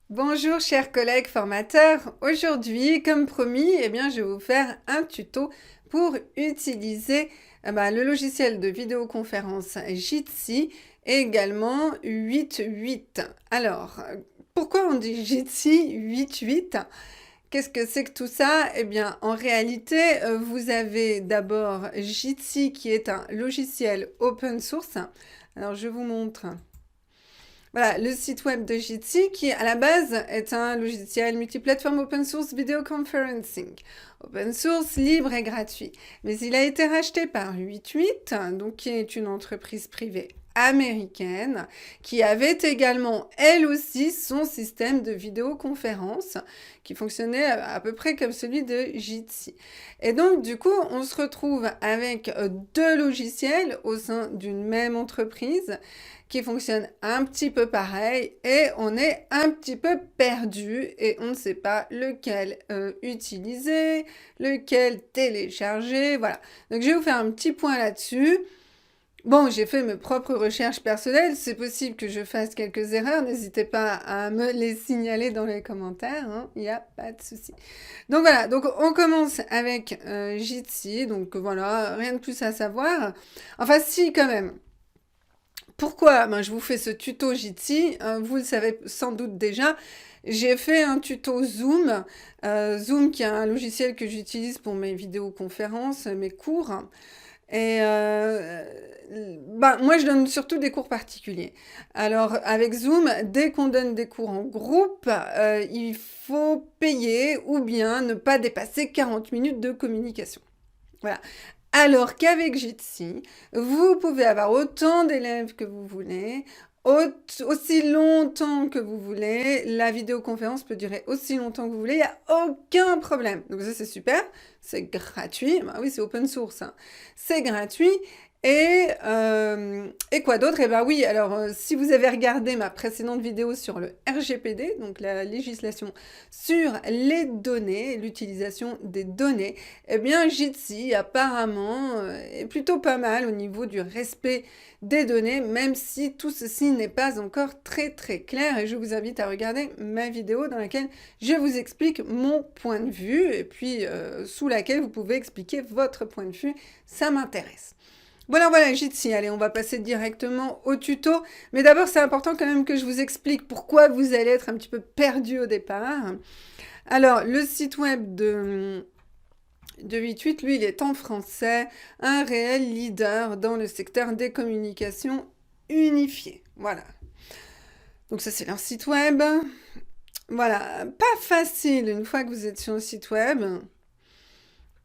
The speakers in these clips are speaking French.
Bonjour chers collègues formateurs, aujourd'hui comme promis, je vais vous faire un tuto pour utiliser le logiciel de vidéoconférence Jitsi et également 8.8. Alors, pourquoi on dit Jitsi 8.8? Qu'est-ce que c'est que tout ça? En réalité, vous avez d'abord Jitsi qui est un logiciel open source. Alors, je vous montre. Voilà, le site web de Jitsi qui, à la base, est un logiciel multiplateforme open source video conferencing. Open source, libre et gratuit. Mais il a été racheté par 88, donc qui est une entreprise privée américaine, qui avait également, elle aussi, son système de vidéoconférence, qui fonctionnait à peu près comme celui de Jitsi. Et donc, du coup, on se retrouve avec deux logiciels au sein d'une même entreprise, qui fonctionne un petit peu pareil et on est un petit peu perdu et on ne sait pas lequel utiliser, lequel télécharger, voilà. Donc je vais vous faire un petit point là-dessus. Bon, j'ai fait mes propres recherches personnelles, c'est possible que je fasse quelques erreurs, n'hésitez pas à me les signaler dans les commentaires, hein, il n'y a pas de souci. Donc voilà, donc on commence avec Jitsi, donc voilà, rien de plus à savoir. Enfin si quand même. Pourquoi je vous fais ce tuto Jitsi? Vous le savez sans doute déjà. J'ai fait un tuto Zoom. Zoom qui est un logiciel que j'utilise pour mes vidéoconférences, mes cours. Et moi, je donne surtout des cours particuliers. Alors, avec Zoom, dès qu'on donne des cours en groupe, il faut payer ou bien ne pas dépasser 40 minutes de communication. Voilà. Alors qu'avec Jitsi, vous pouvez avoir autant d'élèves que vous voulez, aussi longtemps que vous voulez. La vidéoconférence peut durer aussi longtemps que vous voulez, il n'y a aucun problème. Donc ça, c'est super, c'est gratuit. Bah oui, c'est open source, hein. C'est gratuit. Et quoi d'autre? Eh ben oui, alors si vous avez regardé ma précédente vidéo sur le RGPD, donc la législation sur les données, l'utilisation des données, eh bien Jitsi apparemment est plutôt pas mal au niveau du respect des données, même si tout ceci n'est pas encore très très clair. Et je vous invite à regarder ma vidéo dans laquelle je vous explique mon point de vue et puis sous laquelle vous pouvez expliquer votre point de vue. Ça m'intéresse. Voilà, Jitsi, allez, on va passer directement au tuto. Mais d'abord, c'est important quand même que je vous explique pourquoi vous allez être un petit peu perdu au départ. Alors, le site web de 88, lui, il est en français, un réel leader dans le secteur des communications unifiées. Voilà. Donc ça, c'est leur site web. Voilà, pas facile, une fois que vous êtes sur le site web,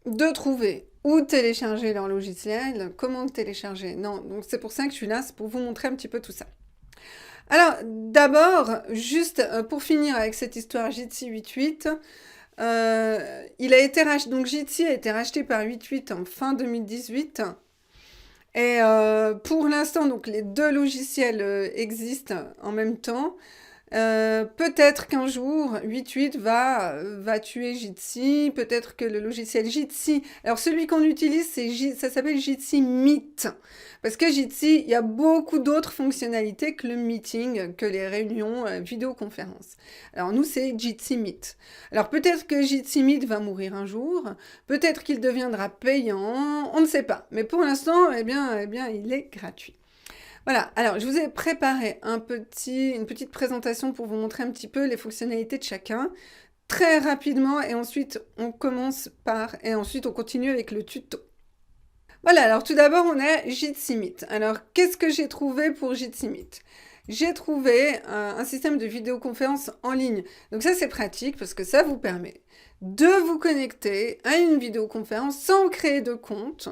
de trouver ou télécharger leur logiciel. Comment le télécharger? Non, donc c'est pour ça que je suis là, c'est pour vous montrer un petit peu tout ça. Alors, d'abord, juste pour finir avec cette histoire Jitsi 88, il a été racheté, donc Jitsi a été racheté par 88 en fin 2018. Et pour l'instant, donc les deux logiciels existent en même temps. Peut-être qu'un jour, 8.8 va tuer Jitsi. Peut-être que le logiciel Jitsi... Alors, celui qu'on utilise, ça s'appelle Jitsi Meet. Parce que Jitsi, il y a beaucoup d'autres fonctionnalités que le meeting, que les réunions vidéoconférences. Alors, nous, c'est Jitsi Meet. Alors, peut-être que Jitsi Meet va mourir un jour. Peut-être qu'il deviendra payant. On ne sait pas. Mais pour l'instant, il est gratuit. Voilà, alors je vous ai préparé une petite présentation pour vous montrer un petit peu les fonctionnalités de chacun, très rapidement, et ensuite on continue avec le tuto. Voilà, alors tout d'abord on a Jitsi Meet. Alors qu'est-ce que j'ai trouvé pour Jitsi Meet? J'ai trouvé un système de vidéoconférence en ligne. Donc ça c'est pratique parce que ça vous permet de vous connecter à une vidéoconférence sans créer de compte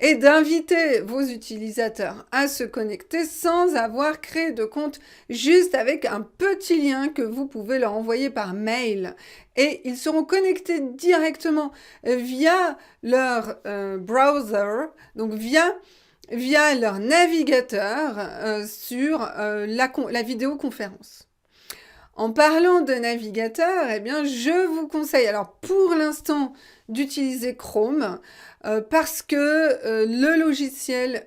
et d'inviter vos utilisateurs à se connecter sans avoir créé de compte, juste avec un petit lien que vous pouvez leur envoyer par mail. Et ils seront connectés directement via leur browser, donc via leur navigateur sur la vidéoconférence. En parlant de navigateur, je vous conseille, alors pour l'instant, d'utiliser Chrome parce que le logiciel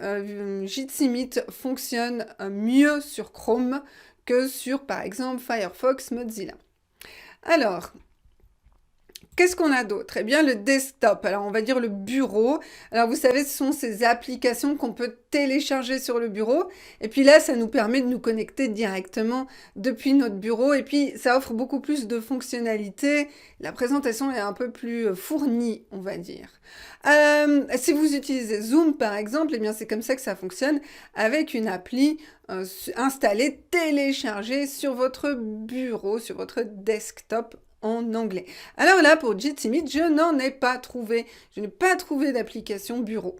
Jitsi Meet fonctionne mieux sur Chrome que sur, par exemple, Firefox, Mozilla. Alors, qu'est-ce qu'on a d'autre? Eh bien, le desktop. Alors, on va dire le bureau. Alors, vous savez, ce sont ces applications qu'on peut télécharger sur le bureau. Et puis là, ça nous permet de nous connecter directement depuis notre bureau. Et puis, ça offre beaucoup plus de fonctionnalités. La présentation est un peu plus fournie, on va dire. Si vous utilisez Zoom, par exemple, eh bien, c'est comme ça que ça fonctionne avec une appli installée, téléchargée sur votre bureau, sur votre desktop en anglais. Alors là, pour Jitsi Meet, je n'en ai pas trouvé. Je n'ai pas trouvé d'application bureau.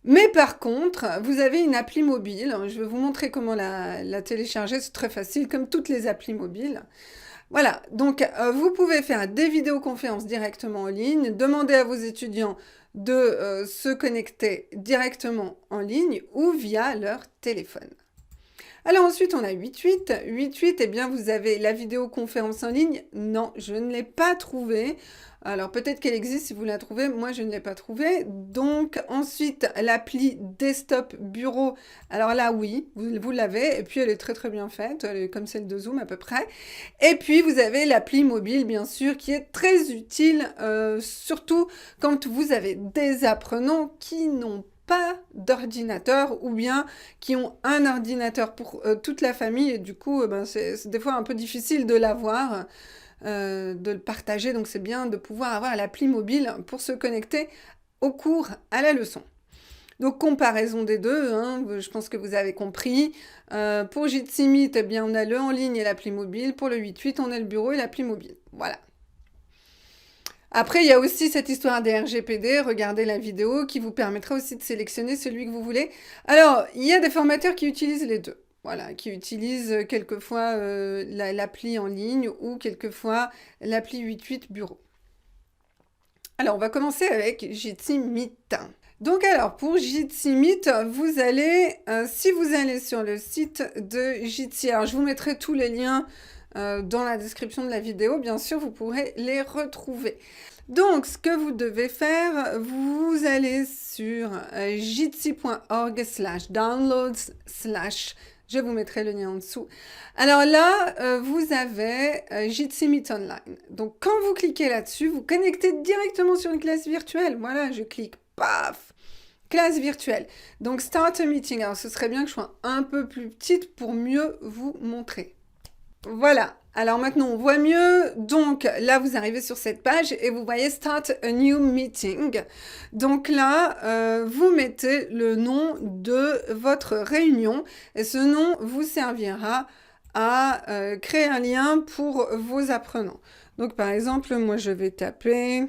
Mais par contre, vous avez une appli mobile. Je vais vous montrer comment la télécharger. C'est très facile, comme toutes les applis mobiles. Voilà, donc vous pouvez faire des vidéoconférences directement en ligne, demander à vos étudiants de se connecter directement en ligne ou via leur téléphone. Alors ensuite, on a 8.8. 8.8, eh bien, vous avez la vidéoconférence en ligne. Non, je ne l'ai pas trouvée. Alors peut-être qu'elle existe si vous la trouvez. Moi, je ne l'ai pas trouvée. Donc ensuite, l'appli Desktop Bureau. Alors là, oui, vous l'avez. Et puis, elle est très très bien faite. Elle est comme celle de Zoom à peu près. Et puis, vous avez l'appli mobile, bien sûr, qui est très utile, surtout quand vous avez des apprenants qui n'ont pas d'ordinateur ou bien qui ont un ordinateur pour toute la famille et du coup c'est des fois un peu difficile de l'avoir, de le partager, donc c'est bien de pouvoir avoir l'appli mobile pour se connecter au cours, à la leçon. Donc comparaison des deux, hein, je pense que vous avez compris. Pour Jitsi Meet, eh bien on a le en ligne et l'appli mobile. Pour le 8.8, on a le bureau et l'appli mobile. Voilà. Après, il y a aussi cette histoire des RGPD, regardez la vidéo, qui vous permettra aussi de sélectionner celui que vous voulez. Alors, il y a des formateurs qui utilisent les deux. Voilà, qui utilisent quelquefois l'appli en ligne ou quelquefois l'appli 8.8 bureau. Alors, on va commencer avec Jitsi Meet. Donc alors, pour Jitsi Meet, vous allez, si vous allez sur le site de Jitsi, alors je vous mettrai tous les liens dans la description de la vidéo, bien sûr, vous pourrez les retrouver. Donc, ce que vous devez faire, vous allez sur jitsi.org/downloads/ je vous mettrai le lien en dessous. Alors là, vous avez Jitsi Meet Online. Donc, quand vous cliquez là-dessus, vous connectez directement sur une classe virtuelle. Voilà, je clique, paf, classe virtuelle. Donc, Start a Meeting. Alors, ce serait bien que je sois un peu plus petite pour mieux vous montrer. Voilà, alors maintenant on voit mieux, donc là vous arrivez sur cette page et vous voyez Start a New Meeting. Donc là, vous mettez le nom de votre réunion et ce nom vous servira à créer un lien pour vos apprenants. Donc par exemple, moi je vais taper,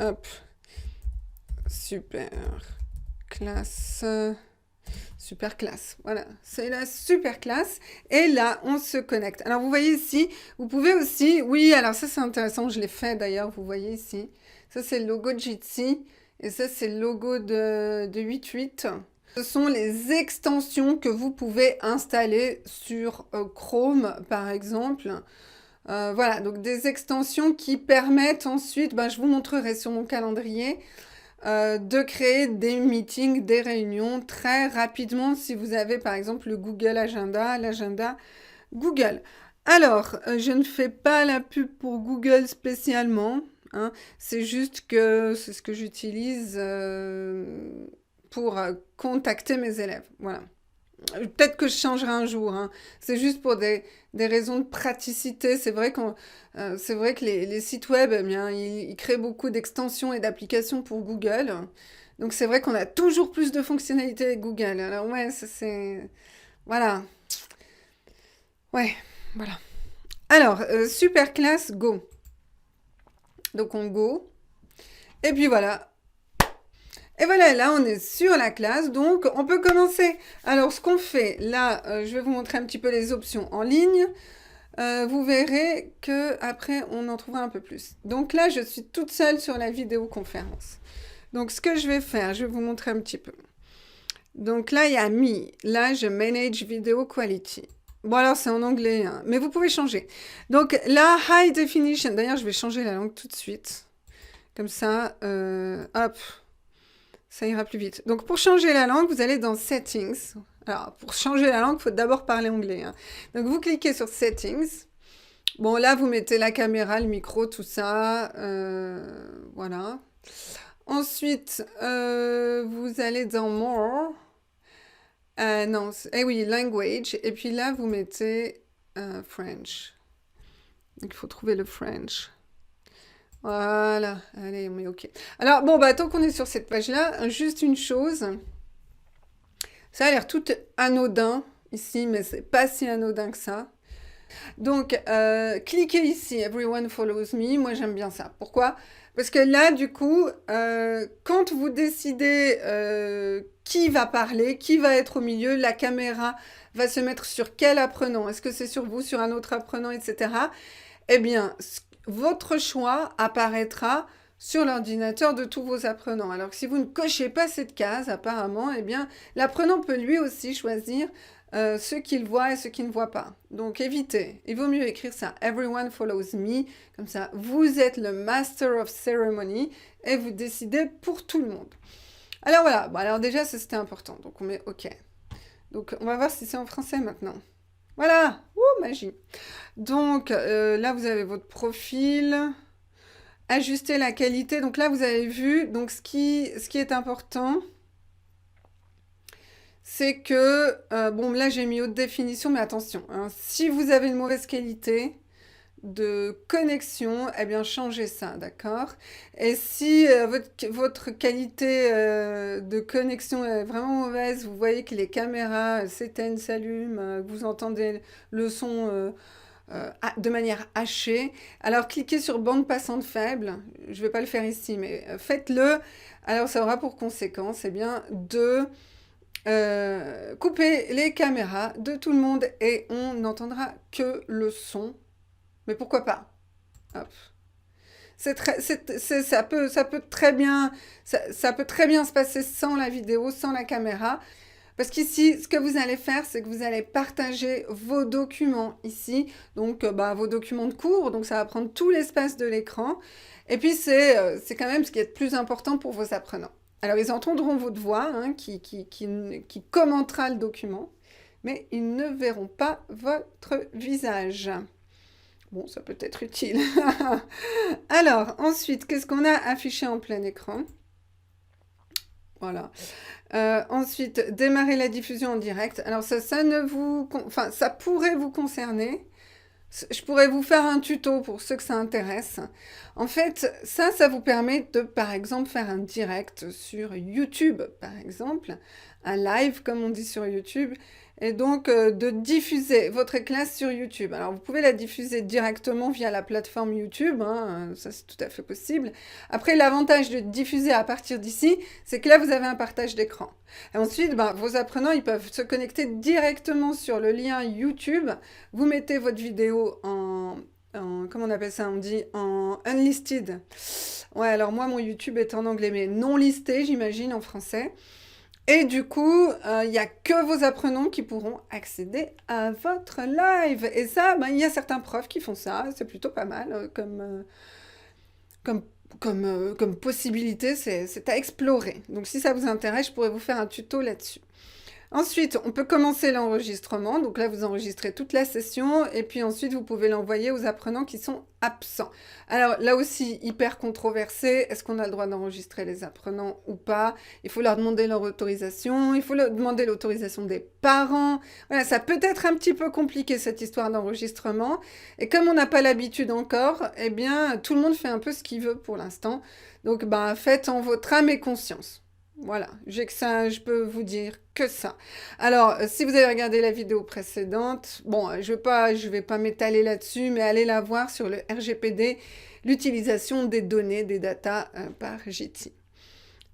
hop, super classe... Super classe, voilà, c'est la super classe. Et là, on se connecte. Alors, vous voyez ici, vous pouvez aussi... Oui, alors ça, c'est intéressant, je l'ai fait d'ailleurs, vous voyez ici. Ça, c'est le logo de Jitsi. Et ça, c'est le logo de 8.8. Ce sont les extensions que vous pouvez installer sur Chrome, par exemple. Voilà, donc des extensions qui permettent ensuite... je vous montrerai sur mon calendrier... de créer des meetings, des réunions très rapidement si vous avez par exemple le Google Agenda, l'agenda Google. Alors, je ne fais pas la pub pour Google spécialement, hein, c'est juste que c'est ce que j'utilise pour contacter mes élèves, voilà. Peut-être que je changerai un jour, hein. C'est juste pour des raisons de praticité. C'est vrai que les sites web, eh bien, ils créent beaucoup d'extensions et d'applications pour Google. Donc c'est vrai qu'on a toujours plus de fonctionnalités avec Google. Alors ouais, ça c'est... Voilà. Ouais, voilà. Alors, super classe, go. Donc on go. Et puis voilà. Et voilà, là, on est sur la classe, donc on peut commencer. Alors, ce qu'on fait, là, je vais vous montrer un petit peu les options en ligne. Vous verrez qu'après, on en trouvera un peu plus. Donc là, je suis toute seule sur la vidéoconférence. Donc, ce que je vais faire, je vais vous montrer un petit peu. Donc là, il y a Me. Là, je manage video quality. Bon, alors, c'est en anglais, hein, mais vous pouvez changer. Donc là, High Definition. D'ailleurs, je vais changer la langue tout de suite. Comme ça, hop. Ça ira plus vite. Donc, pour changer la langue, vous allez dans Settings. Alors, pour changer la langue, il faut d'abord parler anglais, hein. Donc, vous cliquez sur Settings. Bon, là, vous mettez la caméra, le micro, tout ça. Voilà. Ensuite, vous allez dans More. Non, eh oui, Language. Et puis là, vous mettez French. Donc, il faut trouver le French. Voilà. Allez, on met OK. Alors, bon, bah, tant qu'on est sur cette page-là, juste une chose. Ça a l'air tout anodin ici, mais c'est pas si anodin que ça. Donc, cliquez ici, Everyone follows me. Moi, j'aime bien ça. Pourquoi? Parce que là, du coup, quand vous décidez qui va parler, qui va être au milieu, la caméra va se mettre sur quel apprenant? Est-ce que c'est sur vous, sur un autre apprenant, etc. Eh bien, votre choix apparaîtra sur l'ordinateur de tous vos apprenants. Alors que si vous ne cochez pas cette case, apparemment, eh bien, l'apprenant peut lui aussi choisir ce qu'il voit et ce qu'il ne voit pas. Donc évitez. Il vaut mieux écrire ça. Everyone follows me. Comme ça, vous êtes le master of ceremony et vous décidez pour tout le monde. Alors voilà. Bon, alors déjà, ça c'était important. Donc on met OK. Donc on va voir si c'est en français maintenant. Voilà. Ouh, magie. Donc là, vous avez votre profil. Ajuster la qualité. Donc là, vous avez vu. Donc ce qui est important, c'est que, bon, là j'ai mis haute définition, mais attention, hein, si vous avez une mauvaise qualité de connexion, eh bien changez ça, d'accord? Et si votre qualité de connexion est vraiment mauvaise, vous voyez que les caméras s'éteignent, s'allument, vous entendez le son de manière hachée, alors cliquez sur bande passante faible, je ne vais pas le faire ici, mais faites-le, alors ça aura pour conséquence, eh bien, de couper les caméras de tout le monde et on n'entendra que le son. Mais pourquoi pas? Hop. Ça peut très bien, ça peut très bien se passer sans la vidéo, sans la caméra. Parce qu'ici, ce que vous allez faire, c'est que vous allez partager vos documents ici. Donc, vos documents de cours. Donc, ça va prendre tout l'espace de l'écran. Et puis, c'est quand même ce qui est le plus important pour vos apprenants. Alors, ils entendront votre voix, hein, qui commentera le document, mais ils ne verront pas votre visage. Bon, ça peut être utile. Alors, ensuite, qu'est-ce qu'on a affiché en plein écran? Voilà. Ensuite, démarrer la diffusion en direct. Alors, ça pourrait vous concerner. Je pourrais vous faire un tuto pour ceux que ça intéresse. En fait, ça vous permet de, par exemple, faire un direct sur YouTube, par exemple, un live, comme on dit sur YouTube, et donc de diffuser votre classe sur YouTube. Alors, vous pouvez la diffuser directement via la plateforme YouTube, hein, ça c'est tout à fait possible. Après, l'avantage de diffuser à partir d'ici, c'est que là, vous avez un partage d'écran. Et ensuite, vos apprenants, ils peuvent se connecter directement sur le lien YouTube. Vous mettez votre vidéo comment on appelle ça? On dit en unlisted. Ouais, alors moi, mon YouTube est en anglais, mais non listé, j'imagine, en français. Et du coup, il n'y a que vos apprenants qui pourront accéder à votre live. Et ça, il y a certains profs qui font ça. C'est plutôt pas mal comme possibilité. C'est à explorer. Donc si ça vous intéresse, je pourrais vous faire un tuto là-dessus. Ensuite, on peut commencer l'enregistrement. Donc là, vous enregistrez toute la session et puis ensuite, vous pouvez l'envoyer aux apprenants qui sont absents. Alors là aussi, hyper controversé. Est-ce qu'on a le droit d'enregistrer les apprenants ou pas? Il faut leur demander leur autorisation. Il faut leur demander l'autorisation des parents. Voilà, ça peut être un petit peu compliqué cette histoire d'enregistrement. Et comme on n'a pas l'habitude encore, eh bien, tout le monde fait un peu ce qu'il veut pour l'instant. Donc, faites en votre âme et conscience. Voilà, j'ai que ça, je peux vous dire que ça. Alors, si vous avez regardé la vidéo précédente, bon, je vais pas m'étaler là-dessus, mais allez la voir sur le RGPD, l'utilisation des données, des datas par Jitsi.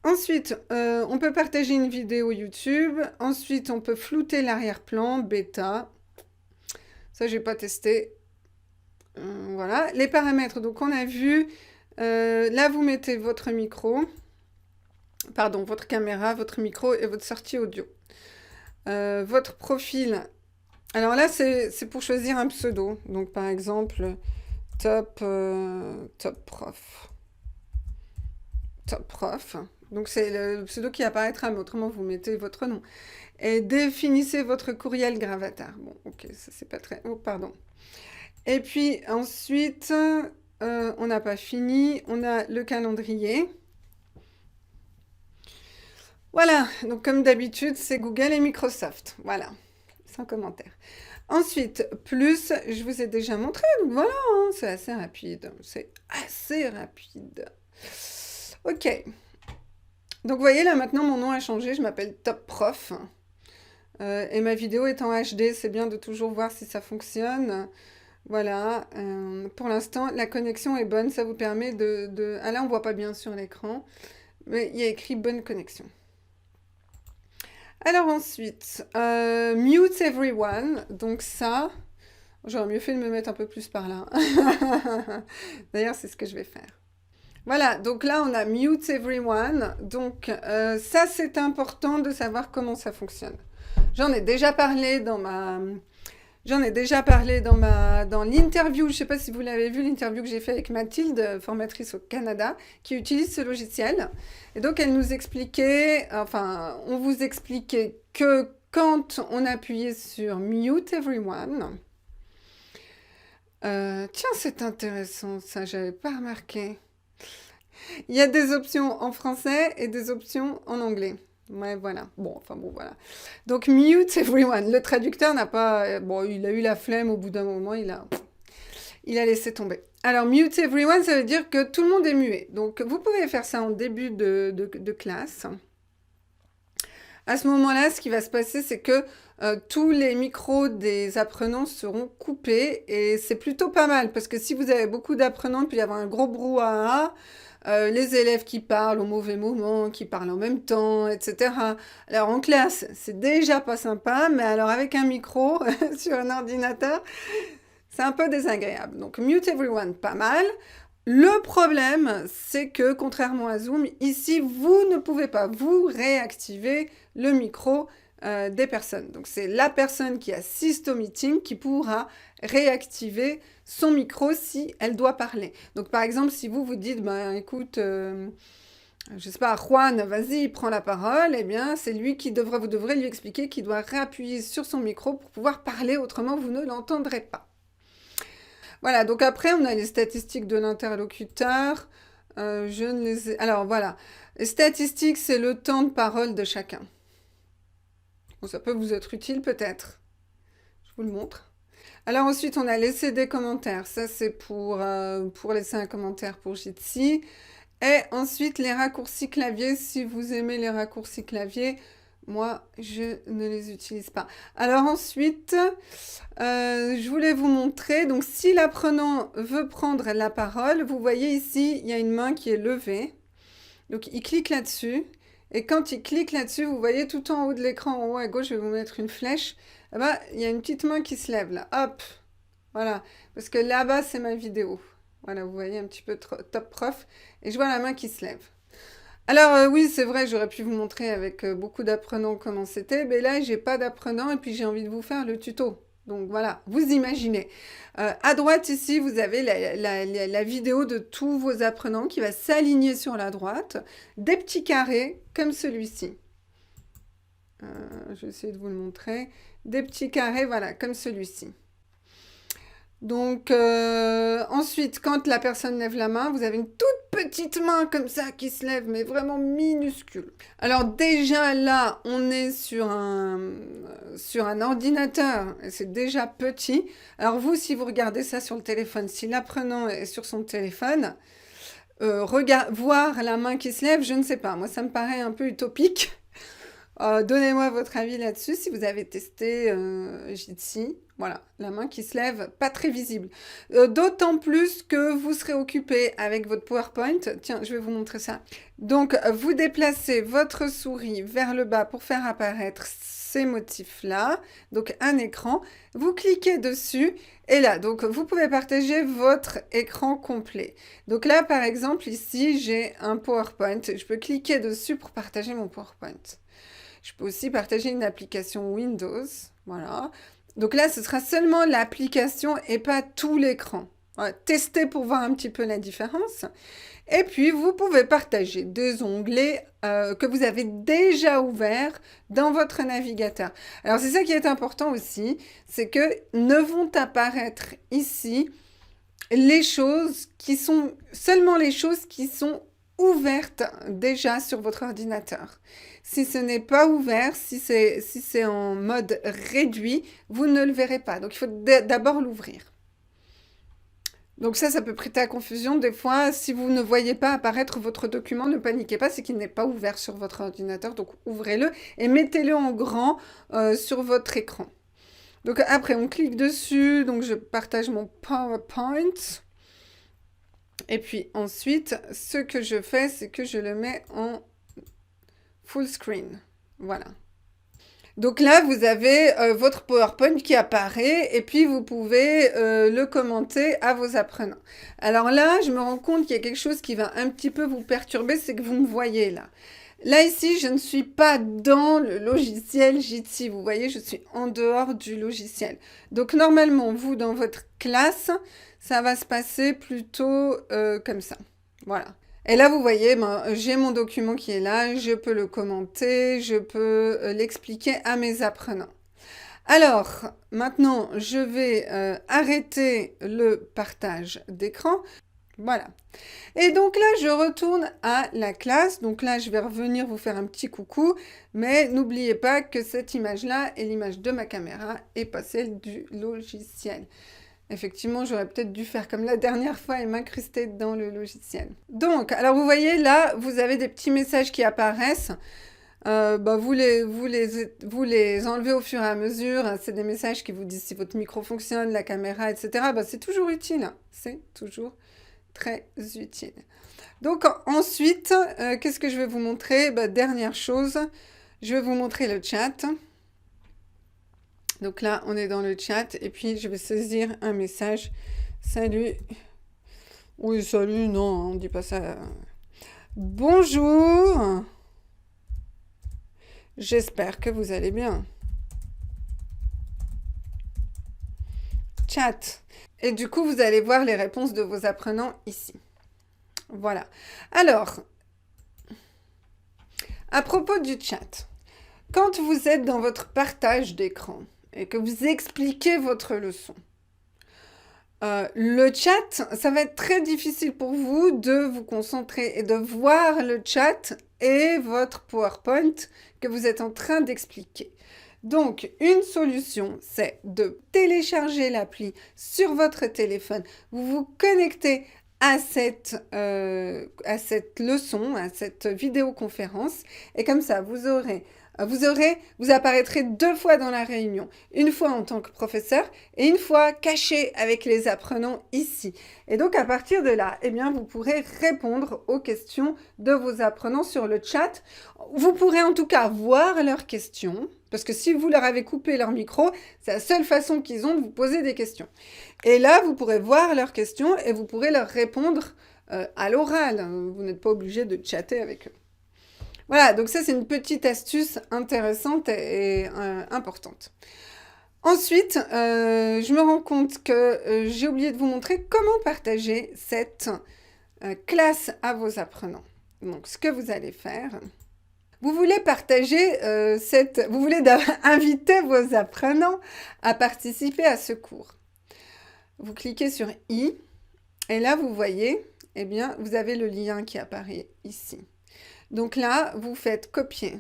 Ensuite, on peut partager une vidéo YouTube. Ensuite, on peut flouter l'arrière-plan, bêta. Ça, j'ai pas testé. Voilà, les paramètres, donc on a vu. Là, vous mettez votre micro. Pardon, votre caméra, votre micro et votre sortie audio. Votre profil. Alors là, c'est pour choisir un pseudo. Donc, par exemple, top prof. Top prof. Donc c'est le pseudo qui apparaîtra, mais autrement vous mettez votre nom. Et définissez votre courriel gravatar. Bon, ok, ça c'est pas très... Oh, pardon. Et puis ensuite, on n'a pas fini, on a le calendrier. Voilà, donc comme d'habitude, c'est Google et Microsoft. Voilà, sans commentaire. Ensuite, plus, je vous ai déjà montré, donc voilà, hein, c'est assez rapide. C'est assez rapide. Ok. Donc vous voyez, là maintenant, mon nom a changé, je m'appelle Top Prof. Et ma vidéo est en HD, c'est bien de toujours voir si ça fonctionne. Voilà, pour l'instant, la connexion est bonne, ça vous permet de... Ah là, on voit pas bien sur l'écran, mais il y a écrit bonne connexion. Alors ensuite, mute everyone, donc ça, j'aurais mieux fait de me mettre un peu plus par là. D'ailleurs, c'est ce que je vais faire. Voilà, donc là, on a mute everyone, donc ça, c'est important de savoir comment ça fonctionne. J'en ai déjà parlé dans ma... dans l'interview, je ne sais pas si vous l'avez vu, l'interview que j'ai fait avec Mathilde, formatrice au Canada, qui utilise ce logiciel. Et donc, elle nous expliquait, enfin, on vous expliquait que quand on appuyait sur Mute Everyone, tiens, c'est intéressant, ça, j'avais pas remarqué. Il y a des options en français et des options en anglais. Ouais, voilà. Bon, enfin bon, voilà. Donc, mute everyone. Le traducteur n'a pas... Bon, il a eu la flemme au bout d'un moment, il a laissé tomber. Alors, mute everyone, ça veut dire que tout le monde est muet. Donc, vous pouvez faire ça en début de classe. À ce moment-là, ce qui va se passer, c'est que tous les micros des apprenants seront coupés. Et c'est plutôt pas mal, parce que si vous avez beaucoup d'apprenants, puis il y avoir un gros brouhaha, les élèves qui parlent au mauvais moment, qui parlent en même temps, etc. Alors en classe, c'est déjà pas sympa, mais alors avec un micro sur un ordinateur, c'est un peu désagréable. Donc mute everyone, pas mal. Le problème, c'est que contrairement à Zoom, ici, vous ne pouvez pas vous réactiver le micro des personnes. Donc c'est la personne qui assiste au meeting qui pourra réactiver son micro si elle doit parler. Donc par exemple, si vous vous dites, ben écoute, je sais pas, Juan, vas-y, prends la parole, eh bien c'est lui qui vous devrez lui expliquer qu'il doit réappuyer sur son micro pour pouvoir parler, autrement vous ne l'entendrez pas. Voilà, donc après on a les statistiques de l'interlocuteur. Je ne les ai... Alors voilà, les statistiques, c'est le temps de parole de chacun. Bon, ça peut vous être utile peut-être. Je vous le montre. Alors ensuite, on a laissé des commentaires. Ça, c'est pour laisser un commentaire pour Jitsi. Et ensuite, les raccourcis clavier. Si vous aimez les raccourcis clavier, moi, je ne les utilise pas. Alors ensuite, je voulais vous montrer. Donc, si l'apprenant veut prendre la parole, vous voyez ici, il y a une main qui est levée. Donc, il clique là-dessus. Et quand il clique là-dessus, vous voyez tout en haut de l'écran, en haut à gauche, je vais vous mettre une flèche. Là-bas, il y a une petite main qui se lève là. Hop! Voilà. Parce que là-bas, c'est ma vidéo. Voilà, vous voyez un petit peu Top Prof. Et je vois la main qui se lève. Alors oui, c'est vrai, j'aurais pu vous montrer avec beaucoup d'apprenants comment c'était. Mais là, j'ai pas d'apprenants et puis j'ai envie de vous faire le tuto. Donc voilà, vous imaginez. À droite ici, vous avez la vidéo de tous vos apprenants qui va s'aligner sur la droite. Des petits carrés comme celui-ci. Je vais essayer de vous le montrer. Des petits carrés, voilà, comme celui-ci. Donc ensuite, quand la personne lève la main, vous avez une toute petite main comme ça qui se lève, mais vraiment minuscule. Alors déjà là, on est sur un ordinateur, et c'est déjà petit. Alors vous, si vous regardez ça sur le téléphone, si l'apprenant est sur son téléphone, voir la main qui se lève, je ne sais pas. Moi, ça me paraît un peu utopique. Donnez-moi votre avis là-dessus, si vous avez testé Jitsi. Voilà, la main qui se lève, pas très visible. D'autant plus que vous serez occupé avec votre PowerPoint. Tiens, je vais vous montrer ça. Donc, vous déplacez votre souris vers le bas pour faire apparaître ces motifs-là. Donc, un écran. Vous cliquez dessus. Et là, donc, vous pouvez partager votre écran complet. Donc là, par exemple, ici, j'ai un PowerPoint. Je peux cliquer dessus pour partager mon PowerPoint. Je peux aussi partager une application Windows. Voilà. Donc là, ce sera seulement l'application et pas tout l'écran. Voilà, testez pour voir un petit peu la différence. Et puis, vous pouvez partager des onglets que vous avez déjà ouverts dans votre navigateur. Alors, c'est ça qui est important aussi, c'est que ne vont apparaître ici les choses qui sont, seulement les choses qui sont ouvertes déjà sur votre ordinateur. Si ce n'est pas ouvert, si c'est en mode réduit, vous ne le verrez pas. Donc, il faut d'abord l'ouvrir. Donc ça peut prêter à confusion. Des fois, si vous ne voyez pas apparaître votre document, ne paniquez pas, c'est qu'il n'est pas ouvert sur votre ordinateur. Donc ouvrez-le et mettez-le en grand sur votre écran. Donc après, on clique dessus. Donc je partage mon PowerPoint. Et puis ensuite, ce que je fais, c'est que je le mets en full screen. Voilà. Donc là, vous avez votre PowerPoint qui apparaît et puis vous pouvez le commenter à vos apprenants. Alors là, je me rends compte qu'il y a quelque chose qui va un petit peu vous perturber, c'est que vous me voyez là. Là, ici, je ne suis pas dans le logiciel Jitsi. Vous voyez, je suis en dehors du logiciel. Donc normalement, vous, dans votre classe, ça va se passer plutôt comme ça. Voilà. Et là, vous voyez, j'ai mon document qui est là, je peux le commenter, je peux l'expliquer à mes apprenants. Alors, maintenant, je vais arrêter le partage d'écran. Voilà. Et donc là, je retourne à la classe. Donc là, je vais revenir vous faire un petit coucou. Mais n'oubliez pas que cette image-là est l'image de ma caméra et pas celle du logiciel. Effectivement, j'aurais peut-être dû faire comme la dernière fois et m'incruster dans le logiciel. Donc, alors vous voyez là, vous avez des petits messages qui apparaissent. Vous les enlevez au fur et à mesure. C'est des messages qui vous disent si votre micro fonctionne, la caméra, etc. C'est toujours utile. C'est toujours très utile. Donc ensuite, qu'est-ce que je vais vous montrer? Dernière chose, je vais vous montrer le chat. Donc là, on est dans le chat et puis je vais saisir un message. Salut. Oui, salut, non, on ne dit pas ça. Bonjour. J'espère que vous allez bien. Chat. Et du coup, vous allez voir les réponses de vos apprenants ici. Voilà. Alors, à propos du chat, quand vous êtes dans votre partage d'écran, et que vous expliquez votre leçon. Le chat, ça va être très difficile pour vous de vous concentrer et de voir le chat et votre PowerPoint que vous êtes en train d'expliquer. Donc, une solution, c'est de télécharger l'appli sur votre téléphone. Vous vous connectez à cette leçon, à cette vidéoconférence, et comme ça, vous apparaîtrez 2 fois dans la réunion, une fois en tant que professeur et une fois caché avec les apprenants ici. Et donc à partir de là, vous pourrez répondre aux questions de vos apprenants sur le chat. Vous pourrez en tout cas voir leurs questions, parce que si vous leur avez coupé leur micro, c'est la seule façon qu'ils ont de vous poser des questions. Et là, vous pourrez voir leurs questions et vous pourrez leur répondre à l'oral. Vous n'êtes pas obligé de chatter avec eux. Voilà, donc ça c'est une petite astuce intéressante et importante. Ensuite, je me rends compte que j'ai oublié de vous montrer comment partager cette classe à vos apprenants. Donc ce que vous allez faire, vous voulez partager vous voulez inviter vos apprenants à participer à ce cours. Vous cliquez sur I et là vous voyez, vous avez le lien qui apparaît ici. Donc là, vous faites copier.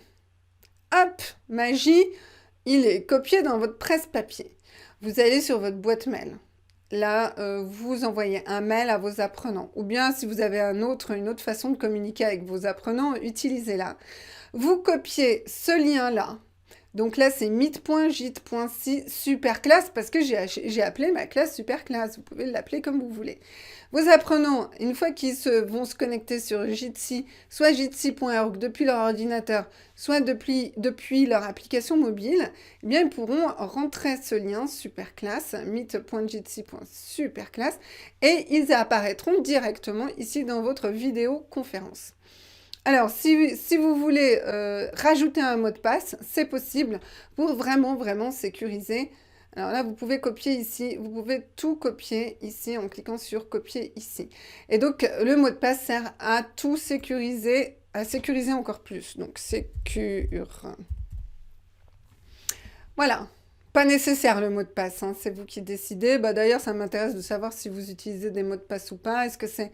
Hop, magie, il est copié dans votre presse-papier. Vous allez sur votre boîte mail. Là, vous envoyez un mail à vos apprenants. Ou bien, si vous avez une autre façon de communiquer avec vos apprenants, utilisez-la. Vous copiez ce lien-là. Donc là, c'est meet.git.si superclasse parce que j'ai appelé ma classe superclasse. Vous pouvez l'appeler comme vous voulez. Vos apprenants, une fois qu'ils vont se connecter sur Jitsi, soit jitsi.org depuis leur ordinateur, soit depuis leur application mobile, ils pourront rentrer ce lien superclasse, meet.jitsi.superclasse, et ils apparaîtront directement ici dans votre vidéoconférence. Alors, si vous voulez rajouter un mot de passe, c'est possible pour vraiment sécuriser Alors là, vous pouvez copier ici, vous pouvez tout copier ici en cliquant sur copier ici. Et donc, le mot de passe sert à tout sécuriser, à sécuriser encore plus. Donc, sécure. Voilà. Pas nécessaire le mot de passe, hein, c'est vous qui décidez. Bah, d'ailleurs, ça m'intéresse de savoir si vous utilisez des mots de passe ou pas. Est-ce que c'est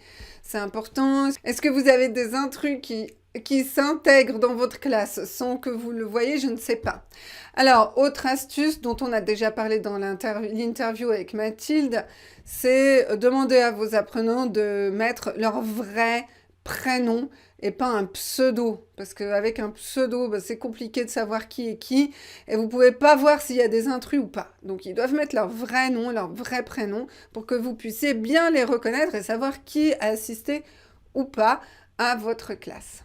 important? Est-ce que vous avez des intrus qui s'intègrent dans votre classe sans que vous le voyez? Je ne sais pas. Alors, autre astuce dont on a déjà parlé dans l'interview avec Mathilde, c'est demander à vos apprenants de mettre leur vrai prénom et pas un pseudo. Parce qu'avec un pseudo, bah, c'est compliqué de savoir qui est qui. Et vous pouvez pas voir s'il y a des intrus ou pas. Donc, ils doivent mettre leur vrai nom, leur vrai prénom, pour que vous puissiez bien les reconnaître et savoir qui a assisté ou pas à votre classe.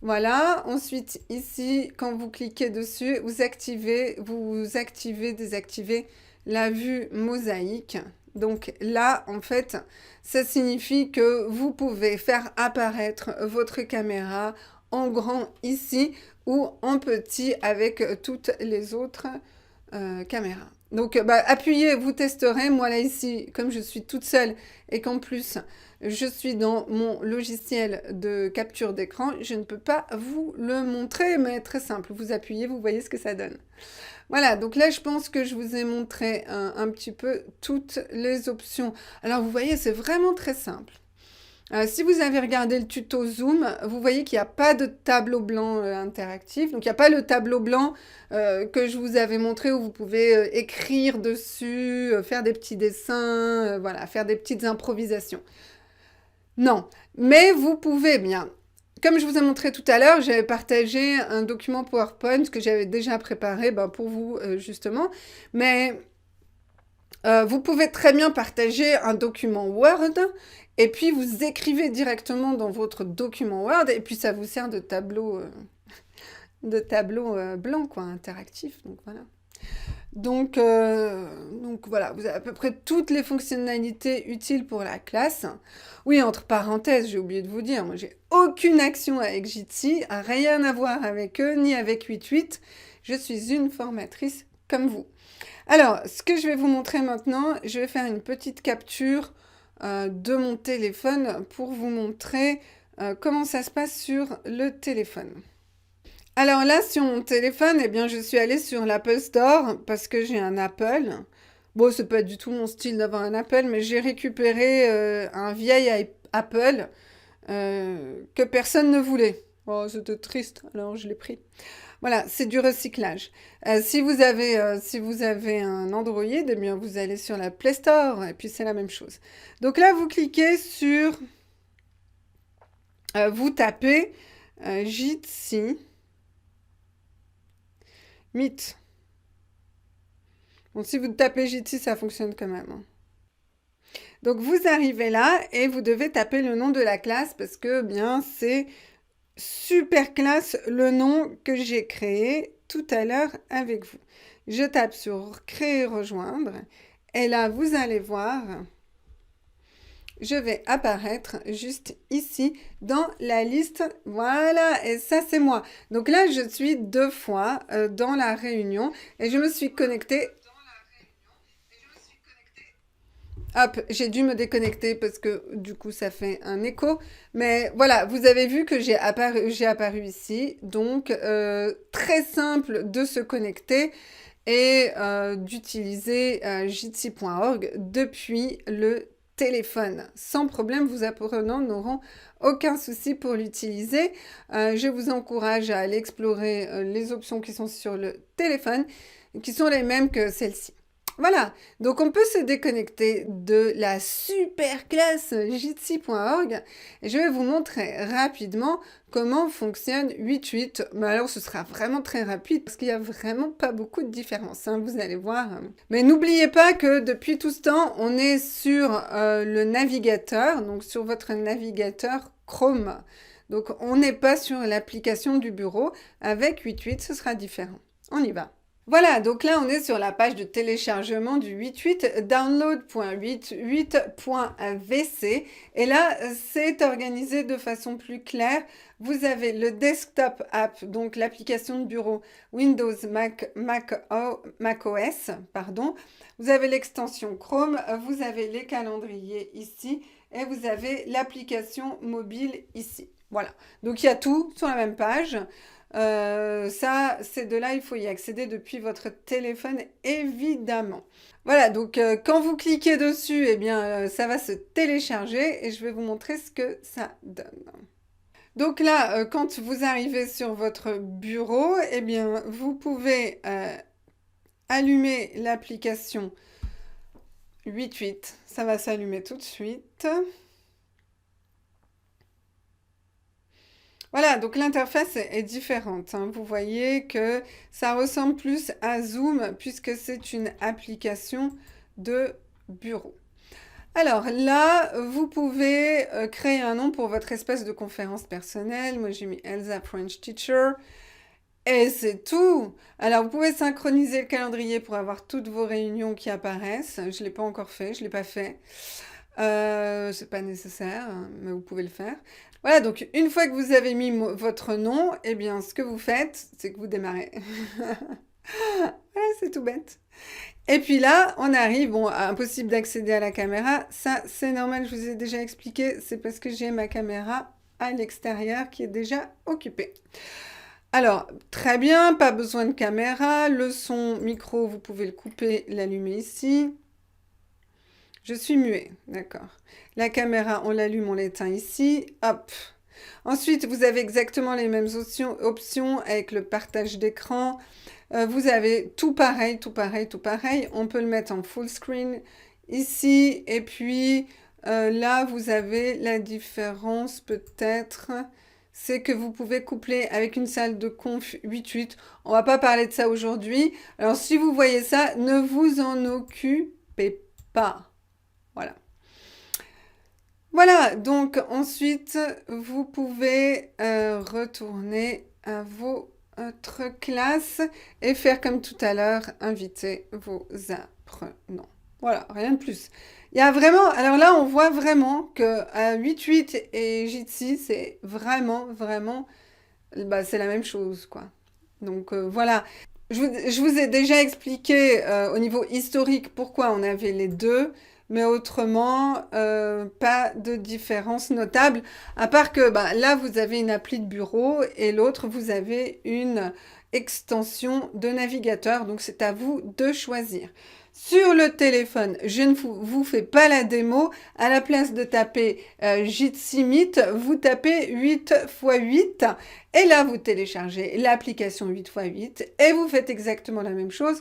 Voilà. Ensuite, ici, quand vous cliquez dessus, vous activez, désactivez la vue mosaïque. Donc là, en fait, ça signifie que vous pouvez faire apparaître votre caméra en grand ici ou en petit avec toutes les autres caméras. Donc, bah, appuyez, vous testerez. Moi, là, ici, comme je suis toute seule et qu'en plus, je suis dans mon logiciel de capture d'écran, je ne peux pas vous le montrer, mais très simple. Vous appuyez, vous voyez ce que ça donne. Voilà, donc là, je pense que je vous ai montré un petit peu toutes les options. Alors, vous voyez, c'est vraiment très simple. Si vous avez regardé le tuto Zoom, vous voyez qu'il n'y a pas de tableau blanc interactif. Donc, il n'y a pas le tableau blanc que je vous avais montré où vous pouvez écrire dessus, faire des petits dessins, voilà, faire des petites improvisations. Non, mais vous pouvez bien. Comme je vous ai montré tout à l'heure, j'avais partagé un document PowerPoint que j'avais déjà préparé pour vous, justement. Mais vous pouvez très bien partager un document Word et puis vous écrivez directement dans votre document Word et puis ça vous sert de tableau, blanc, quoi, interactif. Donc voilà. Donc voilà, vous avez à peu près toutes les fonctionnalités utiles pour la classe. Oui, entre parenthèses, j'ai oublié de vous dire, moi j'ai aucune action avec Jitsi, rien à voir avec eux, ni avec 88. Je suis une formatrice comme vous. Alors, ce que je vais vous montrer maintenant, je vais faire une petite capture de mon téléphone pour vous montrer comment ça se passe sur le téléphone. Alors là, sur mon téléphone, eh bien, je suis allée sur l'Apple Store parce que j'ai un Apple. Bon, c'est pas du tout mon style d'avoir un Apple, mais j'ai récupéré un vieil Apple que personne ne voulait. Oh, c'était triste, alors je l'ai pris. Voilà, c'est du recyclage. Si vous avez un Android, eh bien, vous allez sur la Play Store et puis c'est la même chose. Donc là, vous cliquez sur... vous tapez Jitsi Meet. Bon, si vous tapez Jitsi, ça fonctionne quand même, hein. Donc, vous arrivez là et vous devez taper le nom de la classe parce que, bien, c'est super classe le nom que j'ai créé tout à l'heure avec vous. Je tape sur Créer, rejoindre et là, vous allez voir, je vais apparaître juste ici dans la liste. Voilà, et ça, c'est moi. Donc là, je suis 2 fois dans la réunion et je me suis connectée. Hop, j'ai dû me déconnecter parce que du coup, ça fait un écho. Mais voilà, vous avez vu que j'ai apparu ici. Donc, très simple de se connecter et d'utiliser jitsi.org depuis le téléphone. Sans problème, vos apprenants n'auront aucun souci pour l'utiliser. Je vous encourage à aller explorer les options qui sont sur le téléphone, qui sont les mêmes que celles-ci. Voilà, donc on peut se déconnecter de la super classe jitsi.org et je vais vous montrer rapidement comment fonctionne 8.8. Mais alors ce sera vraiment très rapide parce qu'il n'y a vraiment pas beaucoup de différence, hein, vous allez voir. Mais n'oubliez pas que depuis tout ce temps, on est sur le navigateur, donc sur votre navigateur Chrome. Donc on n'est pas sur l'application du bureau. Avec 8.8, ce sera différent. On y va. Voilà, donc là, on est sur la page de téléchargement du 8.8, download.88.vc. Et là, c'est organisé de façon plus claire. Vous avez le desktop app, donc l'application de bureau Windows, Mac OS, pardon. Vous avez l'extension Chrome, vous avez les calendriers ici et vous avez l'application mobile ici. Voilà, donc il y a tout sur la même page. Ça, ces deux-là, il faut y accéder depuis votre téléphone, évidemment. Voilà, donc quand vous cliquez dessus, eh bien, ça va se télécharger et je vais vous montrer ce que ça donne. Donc là, quand vous arrivez sur votre bureau, eh bien, vous pouvez allumer l'application 8.8. Ça va s'allumer tout de suite. Voilà, donc l'interface est différente, hein. Vous voyez que ça ressemble plus à Zoom puisque c'est une application de bureau. Alors là, vous pouvez créer un nom pour votre espace de conférence personnelle. Moi, j'ai mis Elsa French Teacher. Et c'est tout. Alors, vous pouvez synchroniser le calendrier pour avoir toutes vos réunions qui apparaissent. Je ne l'ai pas encore fait, je ne l'ai pas fait. C'est pas nécessaire, hein, mais vous pouvez le faire. Voilà, donc une fois que vous avez mis votre nom, eh bien, ce que vous faites, c'est que vous démarrez. Voilà, c'est tout bête. Et puis là, on arrive, bon, impossible d'accéder à la caméra. Ça, c'est normal, je vous ai déjà expliqué, c'est parce que j'ai ma caméra à l'extérieur qui est déjà occupée. Alors, très bien, pas besoin de caméra. Le son micro, vous pouvez le couper, l'allumer ici. Je suis muet, d'accord. La caméra, on l'allume, on l'éteint ici. Hop. Ensuite, vous avez exactement les mêmes options avec le partage d'écran. Vous avez tout pareil, tout pareil, tout pareil. On peut le mettre en full screen ici. Et puis là, vous avez la différence peut-être. C'est que vous pouvez coupler avec une salle de conf 8.8. On va pas parler de ça aujourd'hui. Alors, si vous voyez ça, ne vous en occupez pas. Voilà. Voilà, donc ensuite, vous pouvez retourner à votre classe et faire comme tout à l'heure, inviter vos apprenants. Voilà, rien de plus. Il y a vraiment, alors là, on voit vraiment que 8.8 et Jitsi, c'est vraiment, bah, c'est la même chose, quoi. Donc voilà. Je vous ai déjà expliqué au niveau historique pourquoi on avait les deux, mais autrement, pas de différence notable, à part que bah, là, vous avez une appli de bureau et l'autre, vous avez une extension de navigateur, donc c'est à vous de choisir. Sur le téléphone, je ne vous fais pas la démo. À la place de taper Jitsi Meet, vous tapez 8x8 et là, vous téléchargez l'application 8x8 et vous faites exactement la même chose.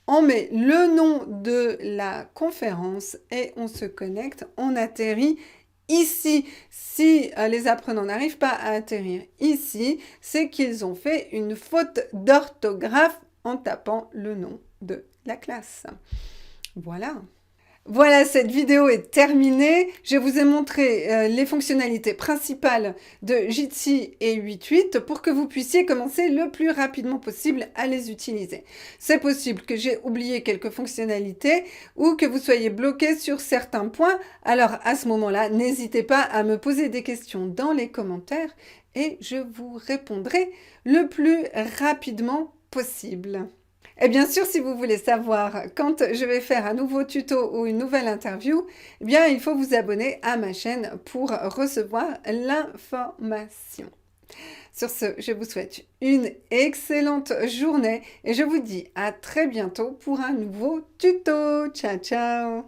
On met le nom de la conférence et on se connecte, on atterrit ici. Si les apprenants n'arrivent pas à atterrir ici, c'est qu'ils ont fait une faute d'orthographe en tapant le nom de la classe. Voilà. Voilà, cette vidéo est terminée. Je vous ai montré les fonctionnalités principales de Jitsi et 8.8 pour que vous puissiez commencer le plus rapidement possible à les utiliser. C'est possible que j'ai oublié quelques fonctionnalités ou que vous soyez bloqué sur certains points. Alors à ce moment-là, n'hésitez pas à me poser des questions dans les commentaires et je vous répondrai le plus rapidement possible. Et bien sûr, si vous voulez savoir quand je vais faire un nouveau tuto ou une nouvelle interview, eh bien, il faut vous abonner à ma chaîne pour recevoir l'information. Sur ce, je vous souhaite une excellente journée et je vous dis à très bientôt pour un nouveau tuto. Ciao, ciao!